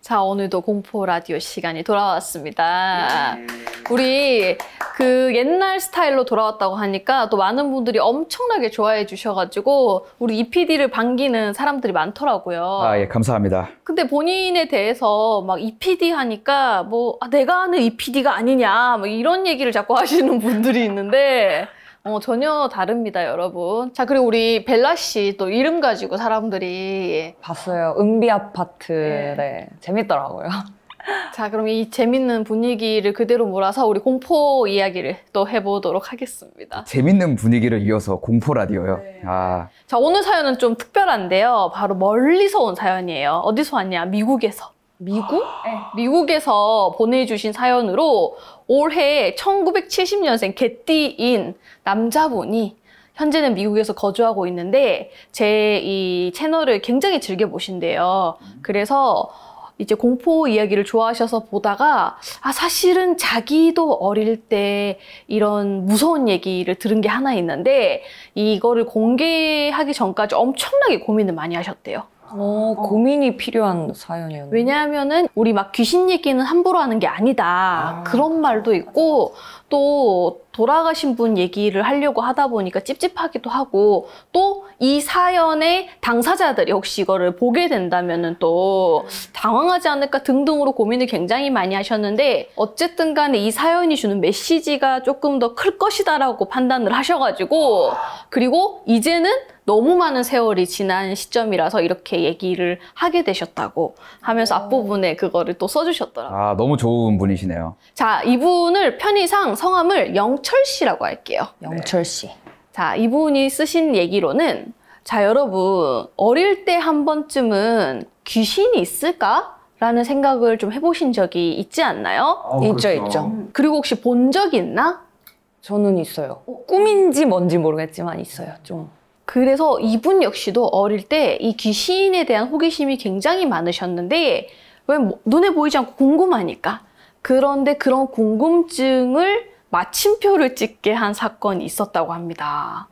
자, 오늘도 공포 라디오 시간이 돌아왔습니다. 우리 그 옛날 스타일로 돌아왔다고 하니까 또 많은 분들이 엄청나게 좋아해 주셔가지고 우리 EPD를 반기는 사람들이 많더라고요. 아, 예, 감사합니다. 근데 본인에 대해서 막 EPD 하니까 뭐 내가 아는 EPD가 아니냐 뭐 이런 얘기를 자꾸 하시는 분들이 있는데 전혀 다릅니다, 여러분. 자, 그리고 우리 벨라 씨 또 이름 가지고 사람들이 봤어요. 은비 아파트. 네. 재밌더라고요. 자, 그럼 이 재밌는 분위기를 그대로 몰아서 우리 공포 이야기를 또 해보도록 하겠습니다. 재밌는 분위기를 이어서 공포 라디오요? 네. 아. 자, 오늘 사연은 좀 특별한데요. 바로 멀리서 온 사연이에요. 어디서 왔냐? 미국에서. 미국? 네. 미국에서 보내주신 사연으로 올해 1970년생 개띠인 남자분이 현재는 미국에서 거주하고 있는데 제 이 채널을 굉장히 즐겨보신대요. 그래서 이제 공포 이야기를 좋아하셔서 보다가 사실은 자기도 어릴 때 이런 무서운 얘기를 들은 게 하나 있는데 이거를 공개하기 전까지 엄청나게 고민을 많이 하셨대요. 고민이 필요한 사연이었네요. 왜냐하면은 우리 막 귀신 얘기는 함부로 하는 게 아니다. 그런 말도 있고 또 돌아가신 분 얘기를 하려고 하다 보니까 찝찝하기도 하고 또 이 사연의 당사자들이 혹시 이거를 보게 된다면은 또 당황하지 않을까 등등으로 고민을 굉장히 많이 하셨는데 어쨌든 간에 이 사연이 주는 메시지가 조금 더 클 것이다라고 판단을 하셔가지고 그리고 이제는 너무 많은 세월이 지난 시점이라서 이렇게 얘기를 하게 되셨다고 하면서 앞부분에 그거를 또 써주셨더라고요. 아, 너무 좋은 분이시네요. 자, 이분을 편의상 성함을 영철 씨라고 할게요. 영철 씨. 자, 이분이 쓰신 얘기로는 자, 여러분 어릴 때 한 번쯤은 귀신이 있을까? 라는 생각을 좀 해보신 적이 있지 않나요? 있죠, 그렇죠. 있죠. 그리고 혹시 본 적 있나? 저는 있어요. 꿈인지 뭔지 모르겠지만 있어요, 좀. 그래서 이분 역시도 어릴 때 이 귀신에 대한 호기심이 굉장히 많으셨는데 왜 눈에 보이지 않고 궁금하니까 그런데 그런 궁금증을 마침표를 찍게 한 사건이 있었다고 합니다.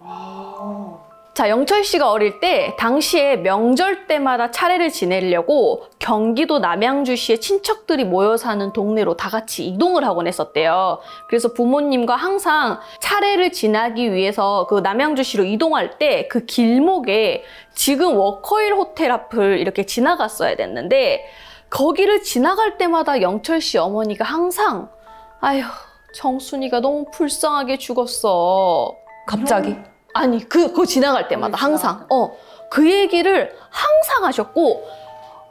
자, 영철 씨가 어릴 때 당시에 명절 때마다 차례를 지내려고 경기도 남양주시에 친척들이 모여 사는 동네로 다 같이 이동을 하곤 했었대요. 그래서 부모님과 항상 차례를 지나기 위해서 그 남양주시로 이동할 때 그 길목에 지금 워커힐 호텔 앞을 이렇게 지나갔어야 됐는데 거기를 지나갈 때마다 영철 씨 어머니가 항상 아휴, 정순이가 너무 불쌍하게 죽었어. 갑자기? 아니, 그거 지나갈 때마다 항상. 그 얘기를 항상 하셨고,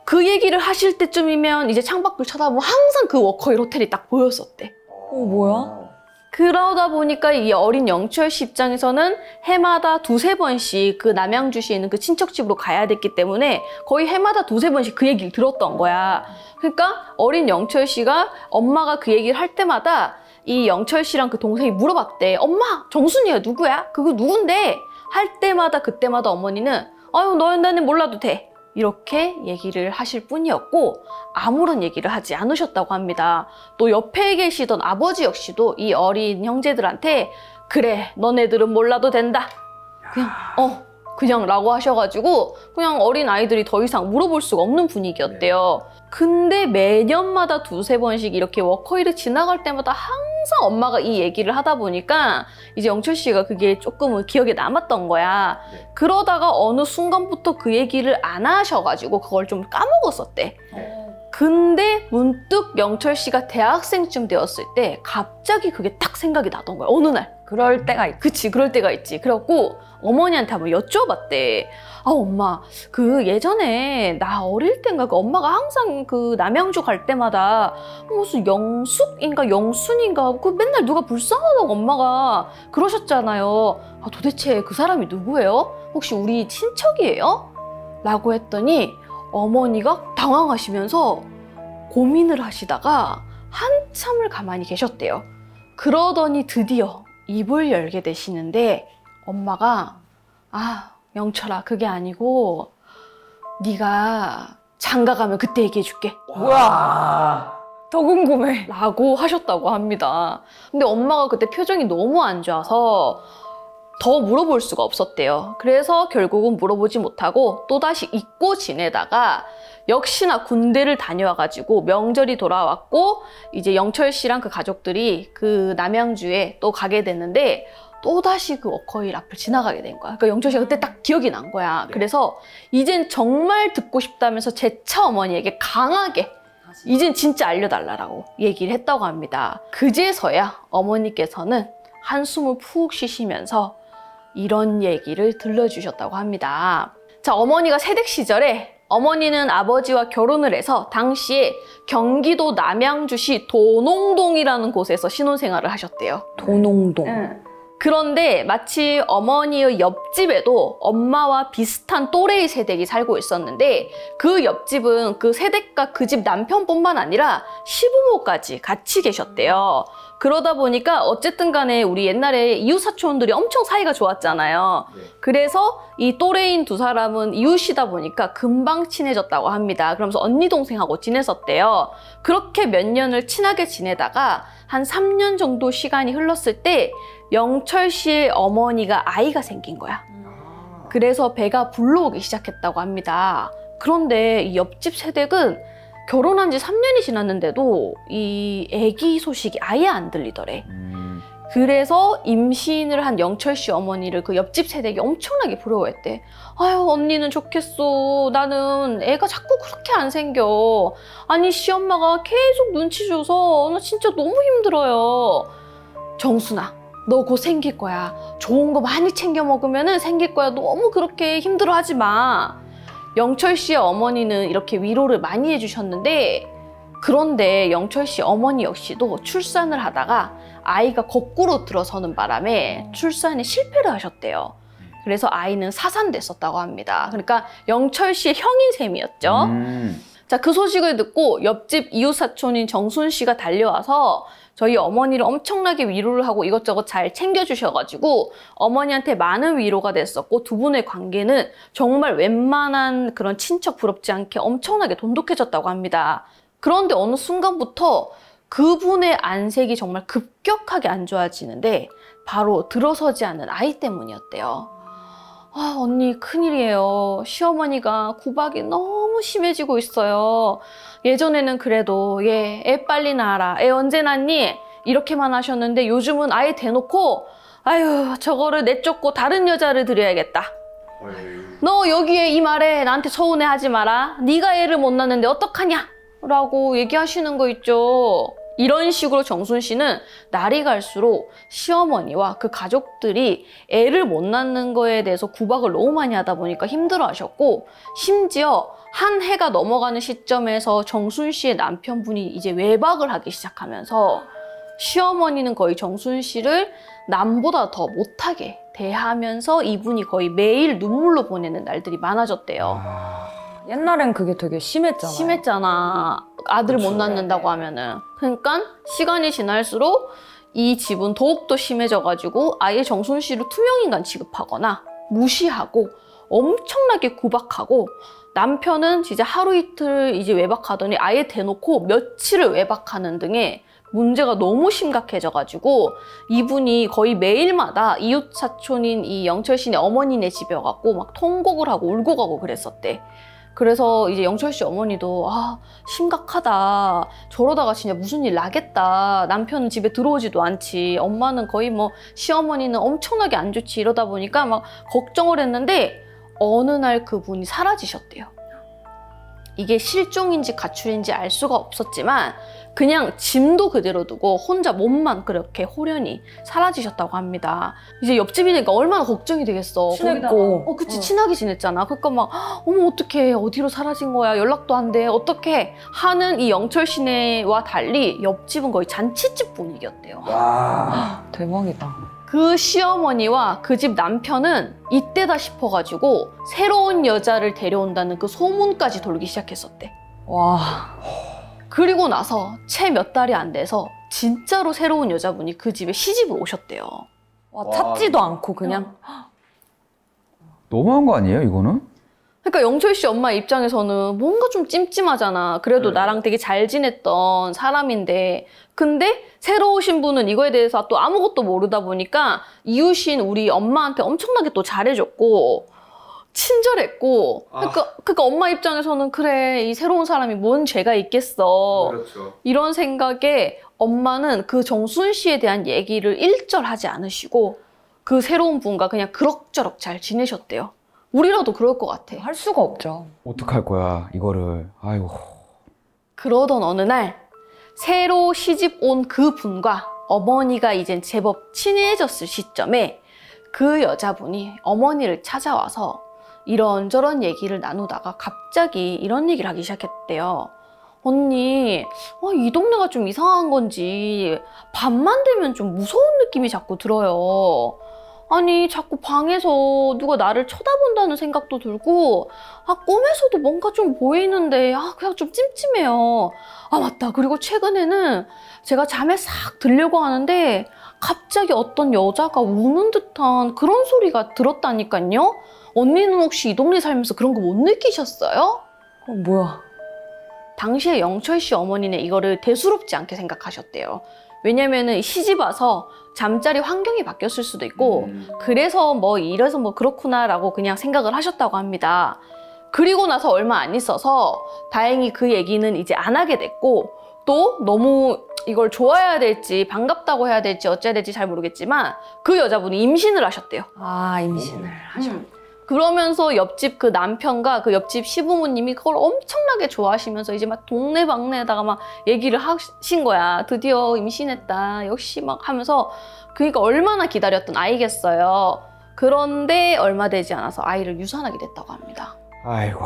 그 얘기를 하실 때쯤이면 이제 창밖을 쳐다보면 항상 그 워커힐 호텔이 딱 보였었대. 뭐야? 그러다 보니까 이 어린 영철 씨 입장에서는 해마다 두세 번씩 그 남양주시에 있는 그 친척집으로 가야 됐기 때문에 거의 해마다 두세 번씩 그 얘기를 들었던 거야. 그러니까 어린 영철 씨가 엄마가 그 얘기를 할 때마다 이 영철 씨랑 그 동생이 물어봤대. 엄마, 정순이야 누구야? 그거 누군데? 할 때마다 그때마다 어머니는 아유, 너는 몰라도 돼. 이렇게 얘기를 하실 뿐이었고 아무런 얘기를 하지 않으셨다고 합니다. 또 옆에 계시던 아버지 역시도 이 어린 형제들한테 그래, 너네들은 몰라도 된다. 그냥 라고 하셔가지고 그냥 어린 아이들이 더 이상 물어볼 수가 없는 분위기였대요. 근데 매년마다 두세 번씩 이렇게 워커힐을 지나갈 때마다 항상 엄마가 이 얘기를 하다 보니까 이제 영철 씨가 그게 조금은 기억에 남았던 거야. 그러다가 어느 순간부터 그 얘기를 안 하셔가지고 그걸 좀 까먹었었대. 근데 문득 영철 씨가 대학생쯤 되었을 때 갑자기 그게 딱 생각이 나던 거야. 어느 날. 그럴 때가 있지. 그치, 그럴 때가 있지. 그래갖고 어머니한테 한번 여쭤봤대. 엄마, 그 예전에 나 어릴 땐가 그 엄마가 항상 그 남양주 갈 때마다 무슨 영숙인가 영순인가 그 맨날 누가 불쌍하다고 엄마가 그러셨잖아요. 도대체 그 사람이 누구예요? 혹시 우리 친척이에요? 라고 했더니 어머니가 당황하시면서 고민을 하시다가 한참을 가만히 계셨대요. 그러더니 드디어 입을 열게 되시는데 엄마가 영철아, 그게 아니고 네가 장가 가면 그때 얘기해 줄게. 뭐야? 더 궁금해. 라고 하셨다고 합니다. 근데 엄마가 그때 표정이 너무 안 좋아서 더 물어볼 수가 없었대요. 그래서 결국은 물어보지 못하고 또다시 잊고 지내다가 역시나 군대를 다녀와가지고 명절이 돌아왔고 이제 영철 씨랑 그 가족들이 그 남양주에 또 가게 됐는데 또다시 그 워커힐 앞을 지나가게 된 거야. 그러니까 영철 씨가 그때 딱 기억이 난 거야. 그래서 이젠 정말 듣고 싶다면서 제차 어머니에게 강하게 이젠 진짜 알려달라고 얘기를 했다고 합니다. 그제서야 어머니께서는 한숨을 푹 쉬시면서 이런 얘기를 들려주셨다고 합니다. 자, 어머니가 새댁 시절에 어머니는 아버지와 결혼을 해서 당시에 경기도 남양주시 도농동이라는 곳에서 신혼생활을 하셨대요. 도농동. 그런데 마치 어머니의 옆집에도 엄마와 비슷한 또래의 새댁이 살고 있었는데 그 옆집은 그 새댁과 그 집 남편뿐만 아니라 시부모까지 같이 계셨대요. 그러다 보니까 어쨌든 간에 우리 옛날에 이웃사촌들이 엄청 사이가 좋았잖아요. 그래서 이 또래인 두 사람은 이웃이다 보니까 금방 친해졌다고 합니다. 그러면서 언니 동생하고 지냈었대요. 그렇게 몇 년을 친하게 지내다가 한 3년 정도 시간이 흘렀을 때 영철 씨의 어머니가 아이가 생긴 거야. 그래서 배가 불러오기 시작했다고 합니다. 그런데 이 옆집 새댁은 결혼한 지 3년이 지났는데도 이 아기 소식이 아예 안 들리더래. 그래서 임신을 한 영철 씨 어머니를 그 옆집 새댁이 엄청나게 부러워했대. 아유, 언니는 좋겠어. 나는 애가 자꾸 그렇게 안 생겨. 아니, 시엄마가 계속 눈치 줘서 나 진짜 너무 힘들어요. 정순아, 너 곧 생길 거야. 좋은 거 많이 챙겨 먹으면 생길 거야. 너무 그렇게 힘들어하지 마. 영철 씨의 어머니는 이렇게 위로를 많이 해주셨는데, 그런데 영철 씨 어머니 역시도 출산을 하다가 아이가 거꾸로 들어서는 바람에 출산에 실패를 하셨대요. 그래서 아이는 사산됐었다고 합니다. 그러니까 영철 씨의 형인 셈이었죠. 자, 그 소식을 듣고 옆집 이웃사촌인 정순 씨가 달려와서 저희 어머니를 엄청나게 위로를 하고 이것저것 잘 챙겨주셔가지고 어머니한테 많은 위로가 됐었고 두 분의 관계는 정말 웬만한 그런 친척 부럽지 않게 엄청나게 돈독해졌다고 합니다. 그런데 어느 순간부터 그분의 안색이 정말 급격하게 안 좋아지는데 바로 들어서지 않는 아이 때문이었대요. 아, 언니 큰일이에요. 시어머니가 구박이 너무 심해지고 있어요. 예전에는 그래도 얘 애 빨리 낳아라. 애 언제 낳니? 이렇게만 하셨는데 요즘은 아예 대놓고 아유, 저거를 내쫓고 다른 여자를 들여야겠다. 너 여기에 이 말에 나한테 서운해하지 마라. 네가 애를 못 낳는데 어떡하냐? 라고 얘기하시는 거 있죠. 이런 식으로 정순 씨는 날이 갈수록 시어머니와 그 가족들이 애를 못 낳는 거에 대해서 구박을 너무 많이 하다 보니까 힘들어 하셨고, 심지어 한 해가 넘어가는 시점에서 정순 씨의 남편분이 이제 외박을 하기 시작하면서 시어머니는 거의 정순 씨를 남보다 더 못하게 대하면서 이분이 거의 매일 눈물로 보내는 날들이 많아졌대요. 옛날엔 그게 되게 심했잖아요. 심했잖아. 아들 못 낳는다고 하면은. 그러니까 시간이 지날수록 이 집은 더욱더 심해져가지고 아예 정순 씨를 투명인간 취급하거나 무시하고 엄청나게 구박하고, 남편은 진짜 하루 이틀 이제 외박하더니 아예 대놓고 며칠을 외박하는 등의 문제가 너무 심각해져가지고 이분이 거의 매일마다 이웃사촌인 이 영철 씨네 어머니네 집에 와갖고 막 통곡을 하고 울고 가고 그랬었대. 그래서 이제 영철 씨 어머니도 아, 심각하다. 저러다가 진짜 무슨 일 나겠다. 남편은 집에 들어오지도 않지. 엄마는 거의 뭐 시어머니는 엄청나게 안 좋지. 이러다 보니까 막 걱정을 했는데 어느 날 그분이 사라지셨대요. 이게 실종인지 가출인지 알 수가 없었지만 그냥 짐도 그대로 두고 혼자 몸만 그렇게 호련히 사라지셨다고 합니다. 이제 옆집이니까 얼마나 걱정이 되겠어. 친했고. 그치, 친하게 지냈잖아. 그러니까 막 어머 어떡해, 어디로 사라진 거야, 연락도 안 돼, 어떡해 하는 이 영철 씨네와 달리 옆집은 거의 잔치집 분위기였대요. 와. 대박이다. 그 시어머니와 그 집 남편은 이때다 싶어가지고 새로운 여자를 데려온다는 그 소문까지 돌기 시작했었대. 와. 그리고 나서 채 몇 달이 안 돼서 진짜로 새로운 여자분이 그 집에 시집을 오셨대요. 와, 찾지도 않고 그냥. 너무한 거 아니에요, 이거는? 그러니까 영철 씨 엄마 입장에서는 뭔가 좀 찜찜하잖아. 그래도 나랑 되게 잘 지냈던 사람인데. 근데 새로 오신 분은 이거에 대해서 또 아무것도 모르다 보니까 이웃인 우리 엄마한테 엄청나게 또 잘해줬고, 친절했고 그러니까 엄마 입장에서는 그래 이 새로운 사람이 뭔 죄가 있겠어 그렇죠. 이런 생각에 엄마는 그 정순 씨에 대한 얘기를 일절하지 않으시고 그 새로운 분과 그냥 그럭저럭 잘 지내셨대요. 우리라도 그럴 것 같아. 할 수가 없죠. 어떡할 거야, 이거를. 아이고. 그러던 어느 날 새로 시집 온 그 분과 어머니가 이젠 제법 친해졌을 시점에 그 여자분이 어머니를 찾아와서 이런저런 얘기를 나누다가 갑자기 이런 얘기를 하기 시작했대요. 언니, 이 동네가 좀 이상한 건지 밤만 되면 좀 무서운 느낌이 자꾸 들어요. 아니, 자꾸 방에서 누가 나를 쳐다본다는 생각도 들고 꿈에서도 뭔가 좀 보이는데 그냥 좀 찜찜해요. 맞다. 그리고 최근에는 제가 잠에 싹 들려고 하는데 갑자기 어떤 여자가 우는 듯한 그런 소리가 들었다니까요. 언니는 혹시 이 동네 살면서 그런 거 못 느끼셨어요? 뭐야? 당시에 영철 씨 어머니는 이거를 대수롭지 않게 생각하셨대요. 왜냐면은 시집 와서 잠자리 환경이 바뀌었을 수도 있고 그래서 뭐 이래서 뭐 그렇구나라고 그냥 생각을 하셨다고 합니다. 그리고 나서 얼마 안 있어서 다행히 그 얘기는 이제 안 하게 됐고 또 너무 이걸 좋아해야 될지 반갑다고 해야 될지 어째야 될지 잘 모르겠지만 그 여자분이 임신을 하셨대요. 임신을 하셨. 그러면서 옆집 그 남편과 그 옆집 시부모님이 그걸 엄청나게 좋아하시면서 이제 막 동네방네에다가 막 얘기를 하신 거야. 드디어 임신했다. 역시 막 하면서 그러니까 얼마나 기다렸던 아이겠어요. 그런데 얼마 되지 않아서 아이를 유산하게 됐다고 합니다. 아이고.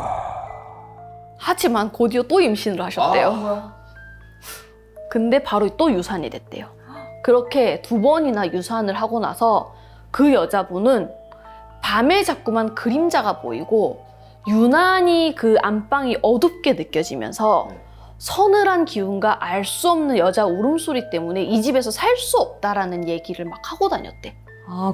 하지만 곧이어 또 임신을 하셨대요. 근데 바로 또 유산이 됐대요. 그렇게 2번이나 유산을 하고 나서 그 여자분은 밤에 자꾸만 그림자가 보이고 유난히 그 안방이 어둡게 느껴지면서 서늘한 기운과 알 수 없는 여자 울음소리 때문에 이 집에서 살 수 없다라는 얘기를 막 하고 다녔대.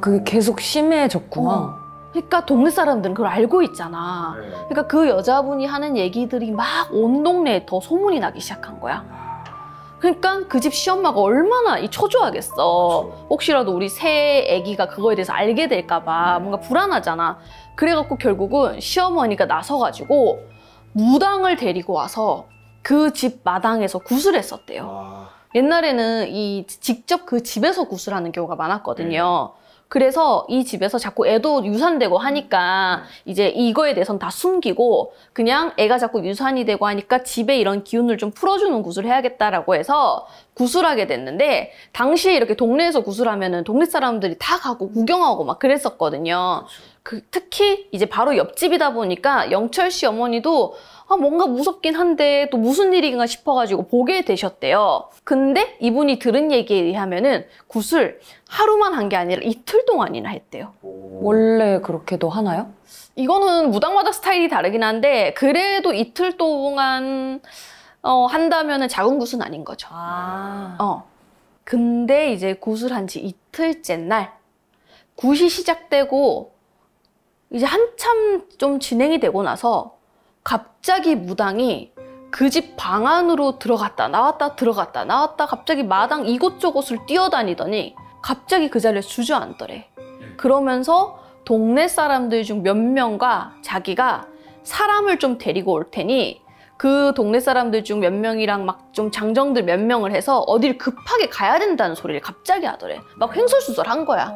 그게 계속 심해졌구나. 그러니까 동네 사람들은 그걸 알고 있잖아. 그러니까 그 여자분이 하는 얘기들이 막 온 동네에 더 소문이 나기 시작한 거야. 그러니까 그 집 시엄마가 얼마나 초조하겠어. 그렇죠. 혹시라도 우리 새 아기가 그거에 대해서 알게 될까 봐 뭔가 불안하잖아. 그래갖고 결국은 시어머니가 나서가지고 무당을 데리고 와서 그 집 마당에서 구슬했었대요. 옛날에는 직접 그 집에서 구슬하는 경우가 많았거든요. 그래서 이 집에서 자꾸 애도 유산되고 하니까 이제 이거에 대해서는 다 숨기고 그냥 애가 자꾸 유산이 되고 하니까 집에 이런 기운을 좀 풀어주는 구슬을 해야겠다라고 해서 구슬하게 됐는데 당시에 이렇게 동네에서 구슬하면은 동네 사람들이 다 가고 구경하고 막 그랬었거든요. 특히 이제 바로 옆집이다 보니까 영철 씨 어머니도 뭔가 무섭긴 한데 또 무슨 일인가 싶어가지고 보게 되셨대요. 근데 이분이 들은 얘기에 의하면은 굿을 하루만 한 게 아니라 이틀 동안이나 했대요. 원래 그렇게도 하나요? 이거는 무당마다 스타일이 다르긴 한데 그래도 이틀 동안 한다면은 작은 굿은 아닌 거죠. 근데 이제 굿을 한 지 이틀째 날 굿이 시작되고 이제 한참 좀 진행이 되고 나서 갑자기 무당이 그 집 방 안으로 들어갔다 나왔다 들어갔다 나왔다 갑자기 마당 이곳저곳을 뛰어다니더니 갑자기 그 자리에 주저앉더래. 그러면서 동네 사람들 중 몇 명과 자기가 사람을 좀 데리고 올 테니 그 동네 사람들 중 몇 명이랑 막 좀 장정들 몇 명을 해서 어딜 급하게 가야 된다는 소리를 갑자기 하더래. 막 횡설수설한 거야.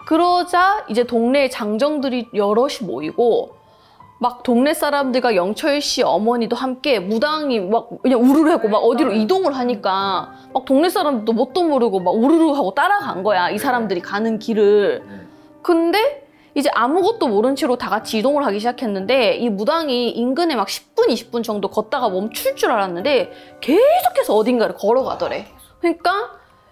그러자 이제 동네 장정들이 여럿이 모이고 막 동네 사람들과 영철 씨 어머니도 함께 무당이 막 그냥 우르르 하고 막 어디로 이동을 하니까 막 동네 사람들도 뭣도 모르고 막 우르르 하고 따라간 거야. 이 사람들이 가는 길을. 근데 이제 아무것도 모른 채로 다 같이 이동을 하기 시작했는데 이 무당이 인근에 막 10분, 20분 정도 걷다가 멈출 줄 알았는데 계속해서 어딘가를 걸어가더래. 그러니까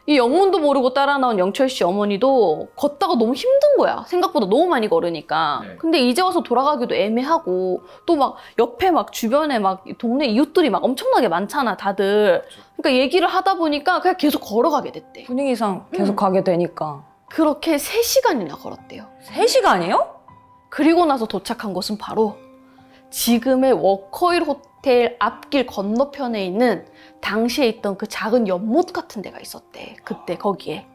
이 영문도 모르고 따라 나온 영철 씨 어머니도 걷다가 너무 힘든 거야. 생각보다 너무 많이 걸으니까. 근데 이제 와서 돌아가기도 애매하고 또 막 옆에 막 주변에 막 동네 이웃들이 막 엄청나게 많잖아, 다들. 그러니까 얘기를 하다 보니까 그냥 계속 걸어가게 됐대. 분위기상 계속 가게 되니까. 그렇게 3시간이나 걸었대요. 3시간이요? 그리고 나서 도착한 곳은 바로 지금의 워커힐 호텔 앞길 건너편에 있는 당시에 있던 그 작은 연못 같은 데가 있었대. 그때 거기에.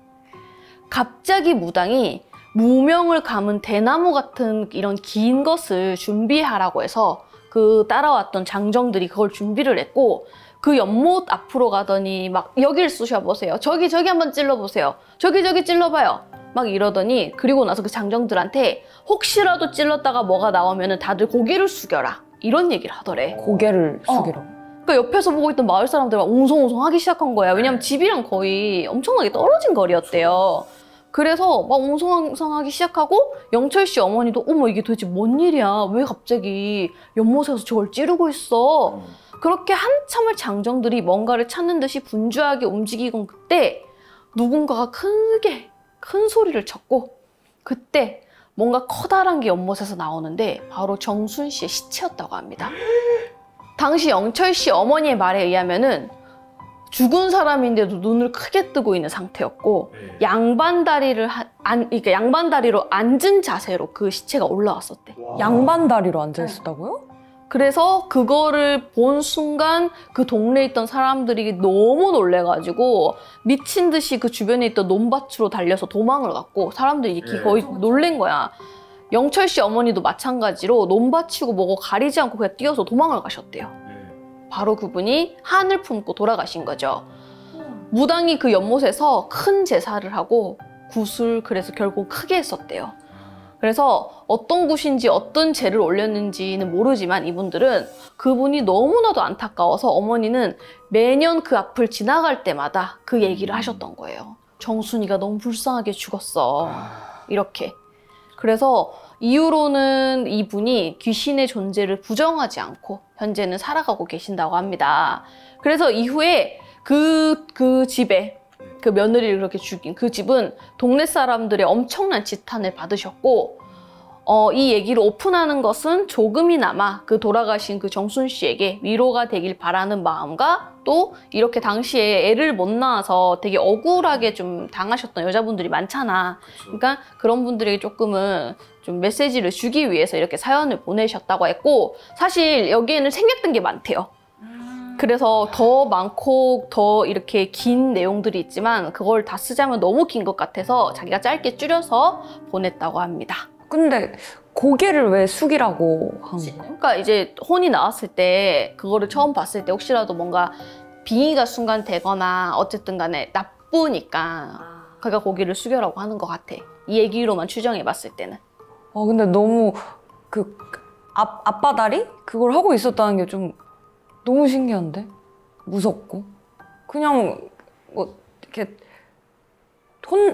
갑자기 무당이 무명을 감은 대나무 같은 이런 긴 것을 준비하라고 해서 그 따라왔던 장정들이 그걸 준비를 했고 그 연못 앞으로 가더니 막 여길 쑤셔보세요. 저기 한번 찔러보세요. 저기 찔러봐요. 막 이러더니 그리고 나서 그 장정들한테 혹시라도 찔렀다가 뭐가 나오면 다들 고개를 숙여라. 이런 얘기를 하더래. 고개를 숙이라고. 그러니까 옆에서 보고 있던 마을 사람들 막 옹성옹성 하기 시작한 거야. 왜냐면 집이랑 거의 엄청나게 떨어진 거리였대요. 그래서 막 옹성옹성하기 시작하고 영철 씨 어머니도 어머 이게 도대체 뭔 일이야? 왜 갑자기 연못에서 저걸 찌르고 있어? 그렇게 한참을 장정들이 뭔가를 찾는 듯이 분주하게 움직이던 그때 누군가가 크게 큰 소리를 쳤고 그때 뭔가 커다란 게 연못에서 나오는데 바로 정순 씨의 시체였다고 합니다. 당시 영철 씨 어머니의 말에 의하면은 죽은 사람인데도 눈을 크게 뜨고 있는 상태였고 그러니까 양반다리로 앉은 자세로 그 시체가 올라왔었대. 양반다리로 앉아있었다고요? 그래서 그거를 본 순간 그 동네에 있던 사람들이 너무 놀래가지고 미친 듯이 그 주변에 있던 논밭으로 달려서 도망을 갔고 사람들이 거의 놀란 거야. 영철 씨 어머니도 마찬가지로 논밭이고 뭐고 가리지 않고 그냥 뛰어서 도망을 가셨대요. 바로 그분이 한을 품고 돌아가신 거죠. 무당이 그 연못에서 큰 제사를 하고 굿을 그래서 결국 크게 했었대요. 그래서 어떤 굿인지 어떤 제를 올렸는지는 모르지만 이분들은 그분이 너무나도 안타까워서 어머니는 매년 그 앞을 지나갈 때마다 그 얘기를 하셨던 거예요. 정순이가 너무 불쌍하게 죽었어. 이렇게. 그래서 이후로는 이분이 귀신의 존재를 부정하지 않고 현재는 살아가고 계신다고 합니다. 그래서 이후에 그 집에 그 며느리를 그렇게 죽인 그 집은 동네 사람들의 엄청난 지탄을 받으셨고 이 얘기를 오픈하는 것은 조금이나마 그 돌아가신 그 정순 씨에게 위로가 되길 바라는 마음과 또 이렇게 당시에 애를 못 낳아서 되게 억울하게 좀 당하셨던 여자분들이 많잖아. 그러니까 그런 분들에게 조금은 좀 메시지를 주기 위해서 이렇게 사연을 보내셨다고 했고 사실 여기에는 생략된 게 많대요. 그래서 더 많고 더 이렇게 긴 내용들이 있지만 그걸 다 쓰자면 너무 긴 것 같아서 자기가 짧게 줄여서 보냈다고 합니다. 근데 고개를 왜 숙이라고 한 거야? 그러니까 이제 혼이 나왔을 때 그거를 처음 봤을 때 혹시라도 뭔가 빙의가 순간 되거나 어쨌든 간에 나쁘니까 그러니까 고개를 숙여라고 하는 것 같아. 이 얘기로만 추정해 봤을 때는. 근데 너무 그 앞바다리? 그걸 하고 있었다는 게 좀 너무 신기한데? 무섭고. 그냥 뭐 이렇게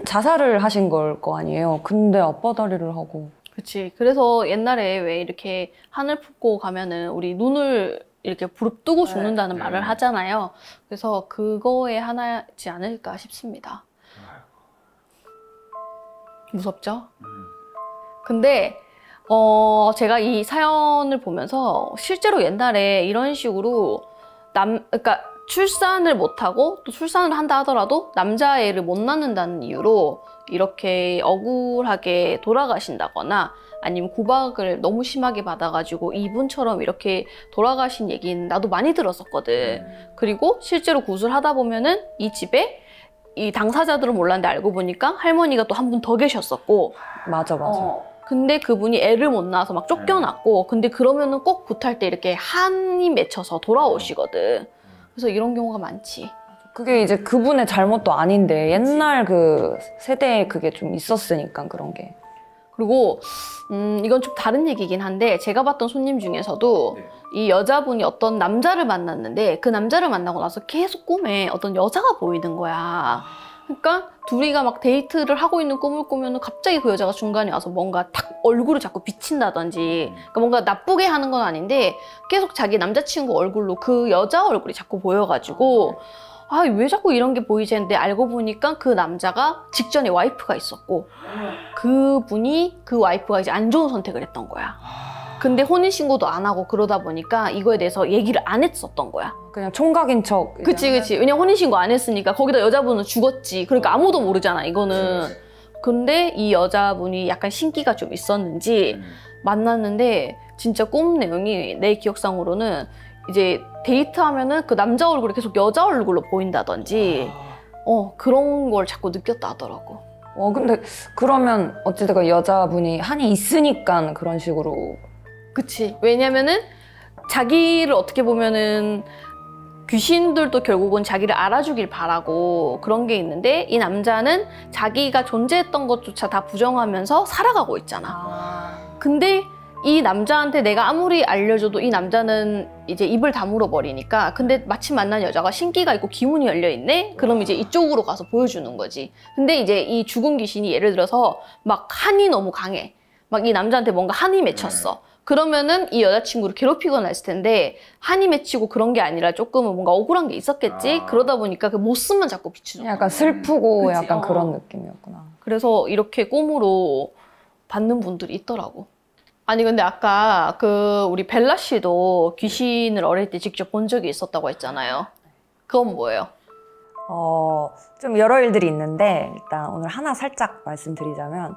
자살을 하신 걸 거 아니에요. 근데 앞바다리를 하고. 그치. 그래서 옛날에 왜 이렇게 하늘 품고 가면은 우리 눈을 이렇게 부릅뜨고 죽는다는 말을 하잖아요. 그래서 그거에 하나지 않을까 싶습니다. 무섭죠? 근데 제가 이 사연을 보면서 실제로 옛날에 이런 식으로 그러니까 출산을 못하고 또 출산을 한다 하더라도 남자애를 못 낳는다는 이유로 이렇게 억울하게 돌아가신다거나 아니면 구박을 너무 심하게 받아가지고 이분처럼 이렇게 돌아가신 얘기는 나도 많이 들었었거든. 그리고 실제로 굿을 하다 보면은 이 집에 이 당사자들은 몰랐는데 알고 보니까 할머니가 또 한 분 더 계셨었고 맞아. 근데 그분이 애를 못 낳아서 막 쫓겨났고 근데 그러면은 꼭 굿할 때 이렇게 한이 맺혀서 돌아오시거든. 그래서 이런 경우가 많지. 그게 이제 그분의 잘못도 아닌데 옛날 그 세대에 그게 좀 있었으니까 그런 게. 그리고 이건 좀 다른 얘기긴 한데 제가 봤던 손님 중에서도 이 여자분이 어떤 남자를 만났는데 그 남자를 만나고 나서 계속 꿈에 어떤 여자가 보이는 거야. 그러니까 둘이가 막 데이트를 하고 있는 꿈을 꾸면 갑자기 그 여자가 중간에 와서 뭔가 탁 얼굴을 자꾸 비친다든지 그러니까 뭔가 나쁘게 하는 건 아닌데 계속 자기 남자친구 얼굴로 그 여자 얼굴이 자꾸 보여가지고 아, 왜 자꾸 이런 게 보이지 했는데 알고 보니까 그 남자가 직전에 와이프가 있었고 그분이 그 와이프가 이제 안 좋은 선택을 했던 거야. 근데 혼인신고도 안 하고 그러다 보니까 이거에 대해서 얘기를 안 했었던 거야. 그냥 총각인 척. 그치. 왜냐면 혼인신고 안 했으니까 거기다 여자분은 죽었지. 그러니까 아무도 모르잖아 이거는. 근데 이 여자분이 약간 신기가 좀 있었는지 만났는데 진짜 꿈 내용이 내 기억상으로는 이제 데이트하면은 그 남자 얼굴이 계속 여자 얼굴로 보인다든지 그런 걸 자꾸 느꼈다 하더라고. 근데 그러면 어찌됐건 여자분이 한이 있으니까 그런 식으로. 그치. 왜냐면은 자기를 어떻게 보면은 귀신들도 결국은 자기를 알아주길 바라고 그런 게 있는데 이 남자는 자기가 존재했던 것조차 다 부정하면서 살아가고 있잖아. 근데 이 남자한테 내가 아무리 알려줘도 이 남자는 이제 입을 다물어 버리니까 근데 마침 만난 여자가 신기가 있고 기운이 열려 있네? 그럼 이제 이쪽으로 가서 보여주는 거지. 근데 이제 이 죽은 귀신이 예를 들어서 막 한이 너무 강해. 막 이 남자한테 뭔가 한이 맺혔어. 그러면은 이 여자친구를 괴롭히거나 했을 텐데 한이 맺히고 그런 게 아니라 조금은 뭔가 억울한 게 있었겠지? 그러다 보니까 그 모습만 자꾸 비추는 약간 슬프고 그치? 약간 그런 느낌이었구나. 그래서 이렇게 꿈으로 받는 분들이 있더라고. 아니 근데 아까 그 우리 벨라 씨도 귀신을 어릴 때 직접 본 적이 있었다고 했잖아요. 그건 뭐예요? 좀 여러 일들이 있는데 일단 오늘 하나 살짝 말씀드리자면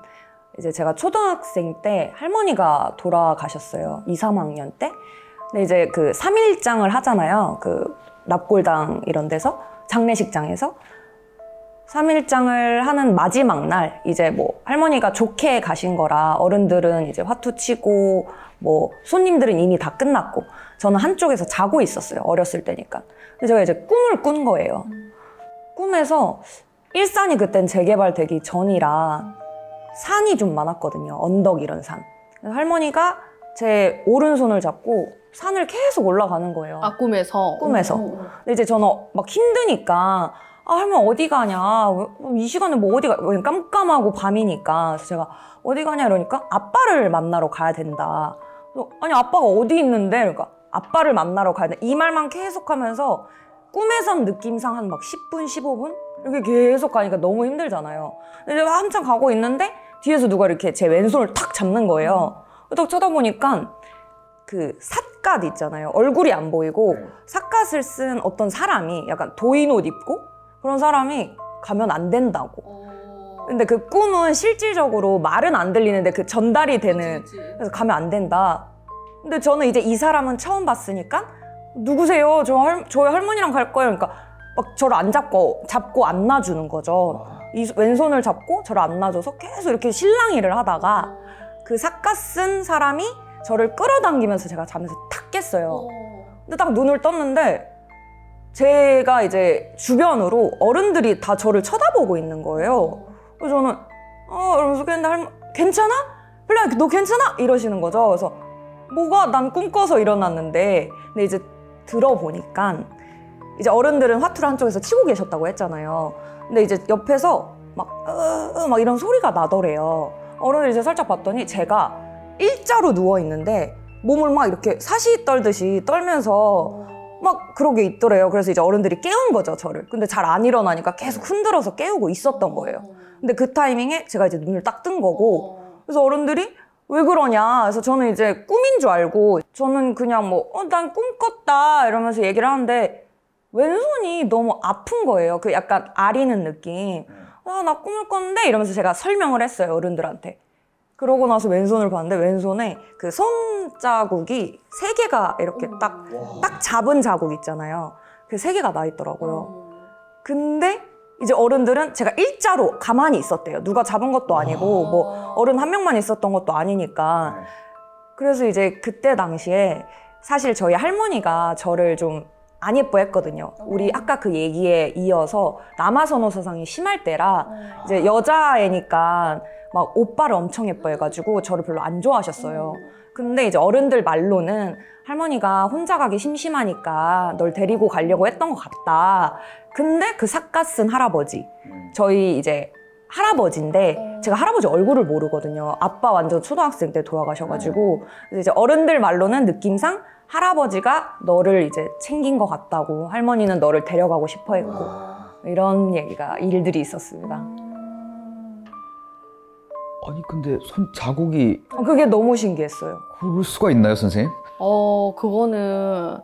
이제 제가 초등학생 때 할머니가 돌아가셨어요. 2, 3학년 때. 근데 이제 그 3일장을 하잖아요. 그 납골당 이런 데서 장례식장에서 3일장을 하는 마지막 날 이제 뭐 할머니가 좋게 가신 거라 어른들은 이제 화투 치고 뭐 손님들은 이미 다 끝났고 저는 한쪽에서 자고 있었어요. 어렸을 때니까. 근데 제가 이제 꿈을 꾼 거예요. 꿈에서 일산이 그땐 재개발되기 전이라 산이 좀 많았거든요. 언덕 이런 산. 할머니가 제 오른손을 잡고 산을 계속 올라가는 거예요. 아, 꿈에서? 꿈에서. 근데 이제 저는 막 힘드니까 할머니 어디 가냐. 이 시간에 뭐 어디 가. 깜깜하고 밤이니까. 그래서 제가 어디 가냐 이러니까 아빠를 만나러 가야 된다. 그래서 아니 아빠가 어디 있는데? 그러니까 아빠를 만나러 가야 돼. 이 말만 계속 하면서 꿈에선 느낌상 한 막 10분, 15분? 이렇게 계속 가니까 너무 힘들잖아요. 근데 한참 가고 있는데 뒤에서 누가 이렇게 제 왼손을 탁 잡는 거예요. 딱 쳐다보니까 그 삿갓 있잖아요. 얼굴이 안 보이고 삿갓을 쓴 어떤 사람이 약간 도인 옷 입고 그런 사람이 가면 안 된다고. 근데 그 꿈은 실질적으로 말은 안 들리는데 그 전달이 되는. 그래서 가면 안 된다. 근데 저는 이제 이 사람은 처음 봤으니까 누구세요? 저희 할머니랑 갈 거예요. 그러니까 막 저를 안 잡고 안 놔주는 거죠. 이 왼손을 잡고 저를 안 놔줘서 계속 이렇게 실랑이를 하다가 그 삿갓 쓴 사람이 저를 끌어당기면서 제가 잠에서 탁 깼어요. 근데 딱 눈을 떴는데 제가 이제 주변으로 어른들이 다 저를 쳐다보고 있는 거예요. 그래서 저는 이러면서 깼는데 괜찮아? 벨라 너 괜찮아? 이러시는 거죠. 그래서 뭐가 난 꿈꿔서 일어났는데 근데 이제 들어보니까 이제 어른들은 화투를 한쪽에서 치고 계셨다고 했잖아요. 근데 이제 옆에서 막 이런 소리가 나더래요. 어른들이 이제 살짝 봤더니 제가 일자로 누워 있는데 몸을 막 이렇게 사시 떨듯이 떨면서 막 그러게 있더래요. 그래서 이제 어른들이 깨운 거죠, 저를. 근데 잘 안 일어나니까 계속 흔들어서 깨우고 있었던 거예요. 근데 그 타이밍에 제가 이제 눈을 딱 뜬 거고 그래서 어른들이 왜 그러냐. 그래서 저는 이제 꿈인 줄 알고 저는 그냥 난 꿈 꿨다 이러면서 얘기를 하는데 왼손이 너무 아픈 거예요. 그 약간 아리는 느낌. 나 꿈을 꿨는데 이러면서 제가 설명을 했어요, 어른들한테. 그러고 나서 왼손을 봤는데 왼손에 그 손자국이 3개가 이렇게 딱 잡은 자국 있잖아요. 그 3개가 나 있더라고요. 근데 이제 어른들은 제가 일자로 가만히 있었대요. 누가 잡은 것도 아니고 뭐 어른 한 명만 있었던 것도 아니니까. 그래서 이제 그때 당시에 사실 저희 할머니가 저를 좀 안 예뻐했거든요. 우리 아까 그 얘기에 이어서 남아선호 사상이 심할 때라 이제 여자애니까 막 오빠를 엄청 예뻐해가지고 저를 별로 안 좋아하셨어요. 근데 이제 어른들 말로는 할머니가 혼자 가기 심심하니까 널 데리고 가려고 했던 것 같다. 근데 그 삿갓 쓴 할아버지, 저희 이제 할아버지인데 제가 할아버지 얼굴을 모르거든요. 아빠 완전 초등학생 때 돌아가셔가지고 이제 어른들 말로는 느낌상 할아버지가 너를 이제 챙긴 것 같다고, 할머니는 너를 데려가고 싶어 했고 이런 일들이 있었습니다. 아니 근데 손 자국이 그게 너무 신기했어요. 그럴 수가 있나요, 선생님? 그거는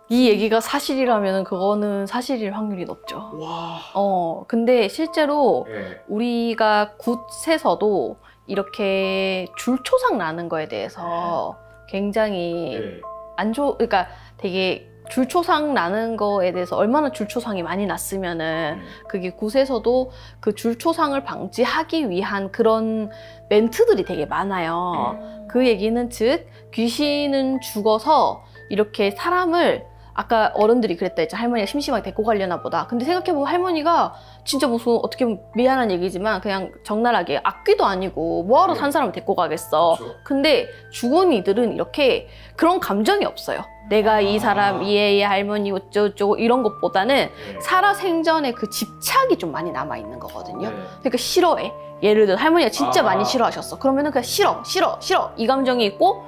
이 얘기가 사실이라면 그거는 사실일 확률이 높죠. 와. 근데 실제로 네. 우리가 굿에서도 이렇게 줄초상 나는 거에 대해서 굉장히 그러니까 되게 줄초상 나는 거에 대해서 얼마나 줄초상이 많이 났으면은 그게 굿에서도 그 줄초상을 방지하기 위한 그런 멘트들이 되게 많아요. 그 얘기는 즉 귀신은 죽어서 이렇게 사람을 아까 어른들이 그랬다 했죠. 할머니가 심심하게 데리고 가려나 보다. 근데 생각해보면 할머니가 진짜 무슨 어떻게 보면 미안한 얘기지만 그냥 적나라하게 악귀도 아니고 뭐하러 산 사람을 데리고 가겠어. 그렇죠. 근데 죽은 이들은 이렇게 그런 감정이 없어요. 내가 이 사람, 이 애의 할머니 어쩌고저쩌고 이런 것보다는 살아생전에 그 집착이 좀 많이 남아있는 거거든요. 그러니까 싫어해. 예를 들어 할머니가 진짜 많이 싫어하셨어. 그러면은 그냥 싫어 이 감정이 있고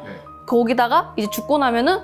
거기다가 이제 죽고 나면은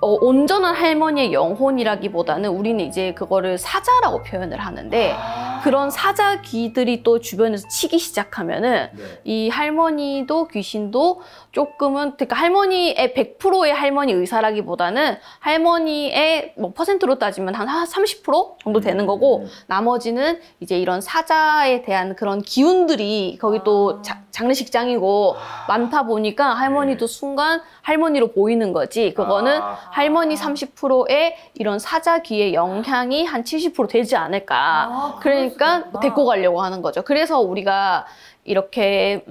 온전한 할머니의 영혼이라기보다는 우리는 이제 그거를 사자라고 표현을 하는데 그런 사자귀들이 또 주변에서 치기 시작하면은 이 할머니도 귀신도 조금은 그러니까 할머니의 100%의 할머니 의사라기보다는 할머니의 뭐 퍼센트로 따지면 한 30% 정도 되는 거고 나머지는 이제 이런 사자에 대한 그런 기운들이 거기 또 장례식장이고 많다 보니까 할머니도 순간 할머니로 보이는 거지. 그거는 할머니 30%의 이런 사자귀의 영향이 한 70% 되지 않을까. 그러니까 데리고 가려고 하는 거죠. 그래서 우리가 이렇게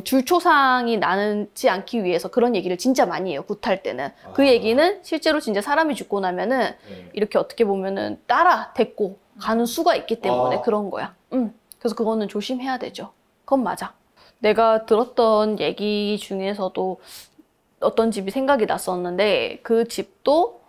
줄초상이 나지 않기 위해서 그런 얘기를 진짜 많이 해요. 굿할 때는. 그 얘기는 실제로 진짜 사람이 죽고 나면은 이렇게 어떻게 보면은 따라 데리고 가는 수가 있기 때문에 그런 거야. 그래서 그거는 조심해야 되죠. 그건 맞아. 내가 들었던 얘기 중에서도 어떤 집이 생각이 났었는데 그 집도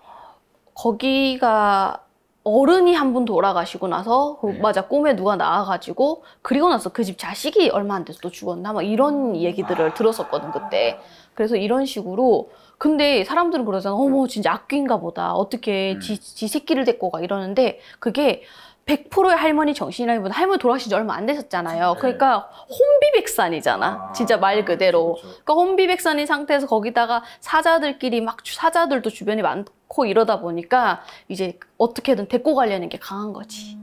거기가 어른이 한 분 돌아가시고 나서 맞아 꿈에 누가 나와가지고 그리고 나서 그 집 자식이 얼마 안 돼서 또 죽었나 막 이런 얘기들을 들었었거든 그때. 그래서 이런 식으로 근데 사람들은 그러잖아. 어머 진짜 악귀인가 보다. 어떻게 지 새끼를 데리고 가 이러는데 그게 100%의 할머니 정신이라기보다 할머니 돌아가신 지 얼마 안 되셨잖아요. 그러니까 혼비백산이잖아. 진짜 말 그대로. 그러니까 혼비백산인 상태에서 거기다가 사자들끼리 막 사자들도 주변에 많고 이러다 보니까 이제 어떻게든 데리고 가려는 게 강한 거지.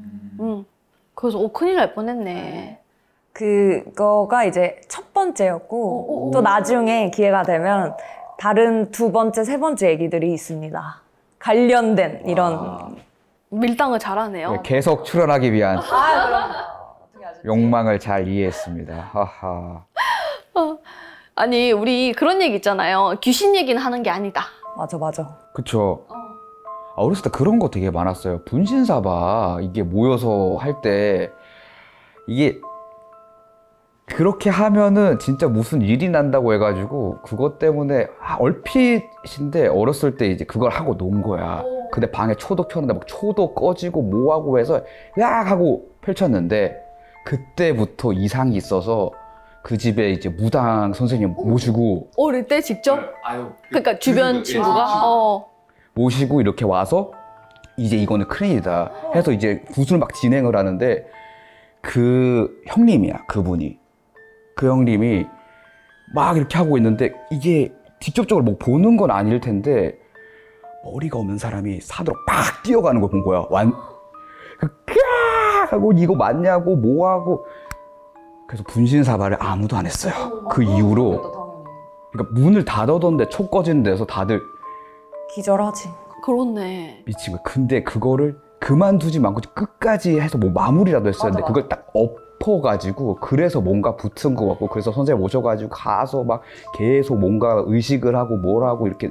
그래서 큰일 날 뻔했네. 그거가 이제 첫 번째였고 또 나중에 기회가 되면 다른 두 번째, 세 번째 얘기들이 있습니다. 관련된 이런 밀당을 잘하네요. 네, 계속 출연하기 위한 욕망을 잘 이해했습니다. 하하. 아니 우리 그런 얘기 있잖아요. 귀신 얘기는 하는 게 아니다. 맞아. 그쵸. 어렸을 때 그런 거 되게 많았어요. 분신사바 이게 모여서 할 때 이게 그렇게 하면은 진짜 무슨 일이 난다고 해가지고 그것 때문에 얼핏인데 어렸을 때 이제 그걸 하고 논 거야. 근데 방에 초도 켰는데 막 초도 꺼지고 뭐하고 해서 으악 하고 펼쳤는데 그때부터 이상이 있어서 그 집에 이제 무당 선생님 모시고 어릴 때 직접? 그러니까 주변 친구가? 모시고 이렇게 와서 이제 이거는 큰일이다 해서 이제 굿을 막 진행을 하는데 그 형님이야 그분이. 그 형님이 막 이렇게 하고 있는데 이게 직접적으로 뭐 보는 건 아닐 텐데 머리가 없는 사람이 산으로 팍 뛰어가는 걸 본 거야. 하고 이거 맞냐고 뭐하고. 그래서 분신사바를 아무도 안 했어요. 그 이후로. 그러니까 문을 닫아뒀는데 초 꺼지는 데서 다들 기절하지. 그렇네. 미친 거야. 근데 그거를 그만두지 말고 끝까지 해서 뭐 마무리라도 했었는데 그걸 딱 엎어가지고 그래서 뭔가 붙은 거 같고 그래서 선생님 오셔가지고 가서 막 계속 뭔가 의식을 하고 뭘 하고 이렇게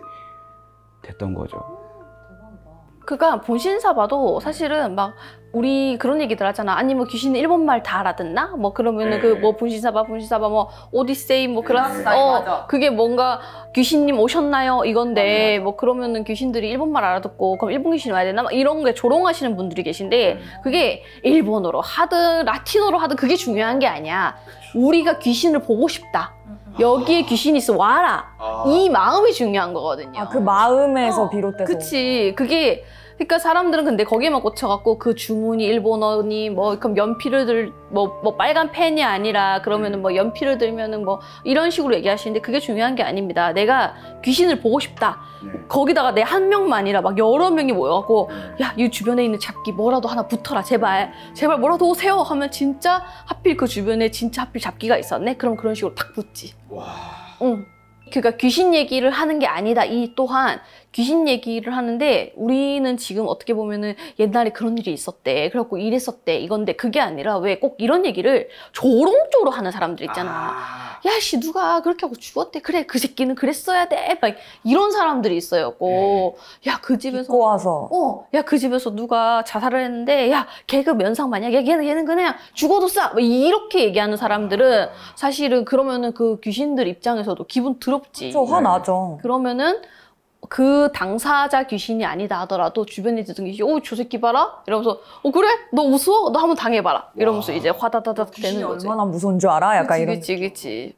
됐던 거죠. 그러니까 분신사바도 사실은 막 우리 그런 얘기들 하잖아. 아니 뭐 귀신은 일본말 다 알아듣나? 뭐 그러면은 그 뭐 분신사바 뭐 오디세이 뭐 그런 그게 뭔가 귀신님 오셨나요? 이건데 뭐 그러면은 귀신들이 일본말 알아듣고 그럼 일본 귀신이 와야 되나? 막 이런 게 조롱하시는 분들이 계신데 그게 일본어로 하든 라틴어로 하든 그게 중요한 게 아니야. 우리가 귀신을 보고 싶다. 여기에 귀신이 있어 와라. 이 마음이 중요한 거거든요. 그 마음에서 비롯돼서. 그치. 그게 그러니까 사람들은 근데 거기에만 꽂혀갖고 그 주문이 일본어니 뭐 그럼 연필을 들 뭐 빨간 펜이 아니라 그러면은 뭐 연필을 들면은 뭐 이런 식으로 얘기하시는데 그게 중요한 게 아닙니다. 내가 귀신을 보고 싶다. 거기다가 내 한 명만이라 막 여러 명이 모여갖고 야, 이 주변에 있는 잡기 뭐라도 하나 붙어라 제발 뭐라도 오세요 하면 진짜 하필 그 주변에 진짜 하필 잡기가 있었네. 그럼 그런 식으로 탁 붙지. 응. 그러니까 귀신 얘기를 하는 게 아니다. 이 또한 귀신 얘기를 하는데 우리는 지금 어떻게 보면은 옛날에 그런 일이 있었대. 그래갖고 이랬었대. 이건데 그게 아니라 왜 꼭 이런 얘기를 조롱조로 하는 사람들 있잖아. 야, 씨, 누가 그렇게 하고 죽었대. 그래, 그 새끼는 그랬어야 돼. 막 이런 사람들이 있어요. 야, 그 집에서. 듣고 와서. 야, 그 집에서 누가 자살을 했는데, 야, 걔가 면상마냐? 야, 얘는 그냥 죽어도 싸. 이렇게 얘기하는 사람들은 사실은 그러면은 그 귀신들 입장에서도 기분 더럽지. 저 화나죠. 그러면은 그 당사자 귀신이 아니다 하더라도 주변에 있던 귀신이 저 새끼 봐라? 이러면서 그래? 너 무서워? 너 한번 당해봐라. 이러면서 이제 화다다닥 되는 거지. 얼마나 무서운 줄 알아? 약간 이런. 그치.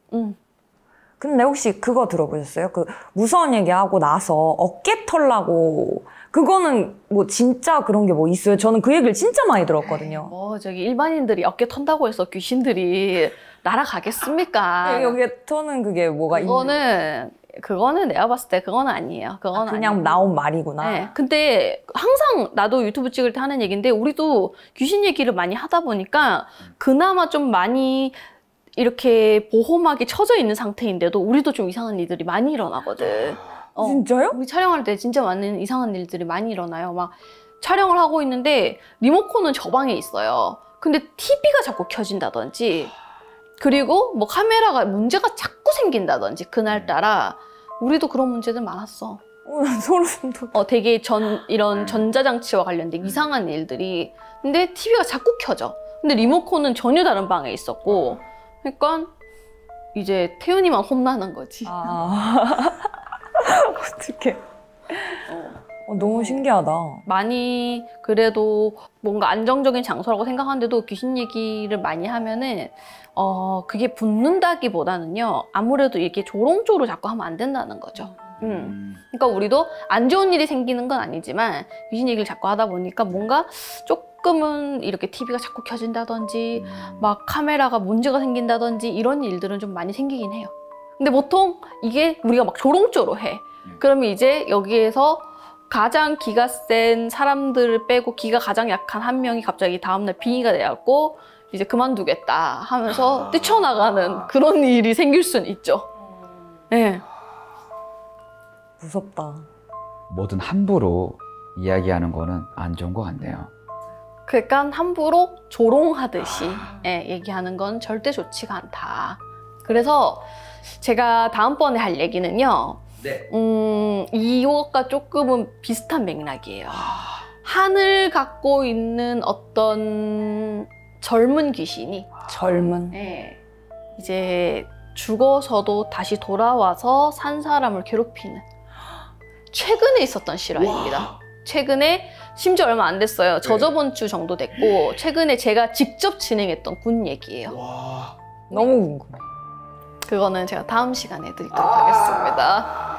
근데 혹시 그거 들어보셨어요? 그 무서운 얘기하고 나서 어깨 털라고 그거는 뭐 진짜 그런 게 뭐 있어요? 저는 그 얘기를 진짜 많이 들었거든요. 저기 일반인들이 어깨 턴다고 해서 귀신들이 날아가겠습니까? 어깨 터는 그게 뭐가 그거는 내가 봤을 때 그건 아니에요. 그건 그냥 아니고. 나온 말이구나. 네. 근데 항상 나도 유튜브 찍을 때 하는 얘기인데 우리도 귀신 얘기를 많이 하다 보니까 그나마 좀 많이 이렇게 보호막이 쳐져 있는 상태인데도 우리도 좀 이상한 일들이 많이 일어나거든. 진짜요? 우리 촬영할 때 진짜 많은 이상한 일들이 많이 일어나요. 막 촬영을 하고 있는데 리모컨은 저 방에 있어요. 근데 TV가 자꾸 켜진다든지 그리고 뭐 카메라가 문제가 자꾸 생긴다든지 그날따라 우리도 그런 문제들 많았어. 난 소름 돋아. 되게 이런 전자장치와 관련된 이상한 일들이. 근데 TV가 자꾸 켜져. 근데 리모컨은 전혀 다른 방에 있었고. 그러니까 이제 태연이만 혼나는 거지. 어떡해. 너무 신기하다. 많이 그래도 뭔가 안정적인 장소라고 생각하는데도 귀신 얘기를 많이 하면은 그게 붙는다기보다는요. 아무래도 이렇게 조롱조로 자꾸 하면 안 된다는 거죠. 그러니까 우리도 안 좋은 일이 생기는 건 아니지만 귀신 얘기를 자꾸 하다 보니까 뭔가 조금은 이렇게 TV가 자꾸 켜진다든지 막 카메라가 문제가 생긴다든지 이런 일들은 좀 많이 생기긴 해요. 근데 보통 이게 우리가 막 조롱조로 해. 그러면 이제 여기에서 가장 기가 센 사람들을 빼고 기가 가장 약한 한 명이 갑자기 다음날 빙의가 돼갖고 이제 그만두겠다 하면서 뛰쳐나가는 그런 일이 생길 수는 있죠. 네. 무섭다. 뭐든 함부로 이야기하는 거는 안 좋은 것 같네요. 그러니까 함부로 조롱하듯이 얘기하는 건 절대 좋지가 않다. 그래서 제가 다음번에 할 얘기는요. 이것과 조금은 비슷한 맥락이에요. 한을 갖고 있는 어떤 젊은 귀신이 이제 죽어서도 다시 돌아와서 산 사람을 괴롭히는 최근에 있었던 실화입니다. 최근에 심지어 얼마 안 됐어요. 저저번 주 정도 됐고 최근에 제가 직접 진행했던 군 얘기예요. 너무 궁금해. 그거는 제가 다음 시간에 드리도록 하겠습니다.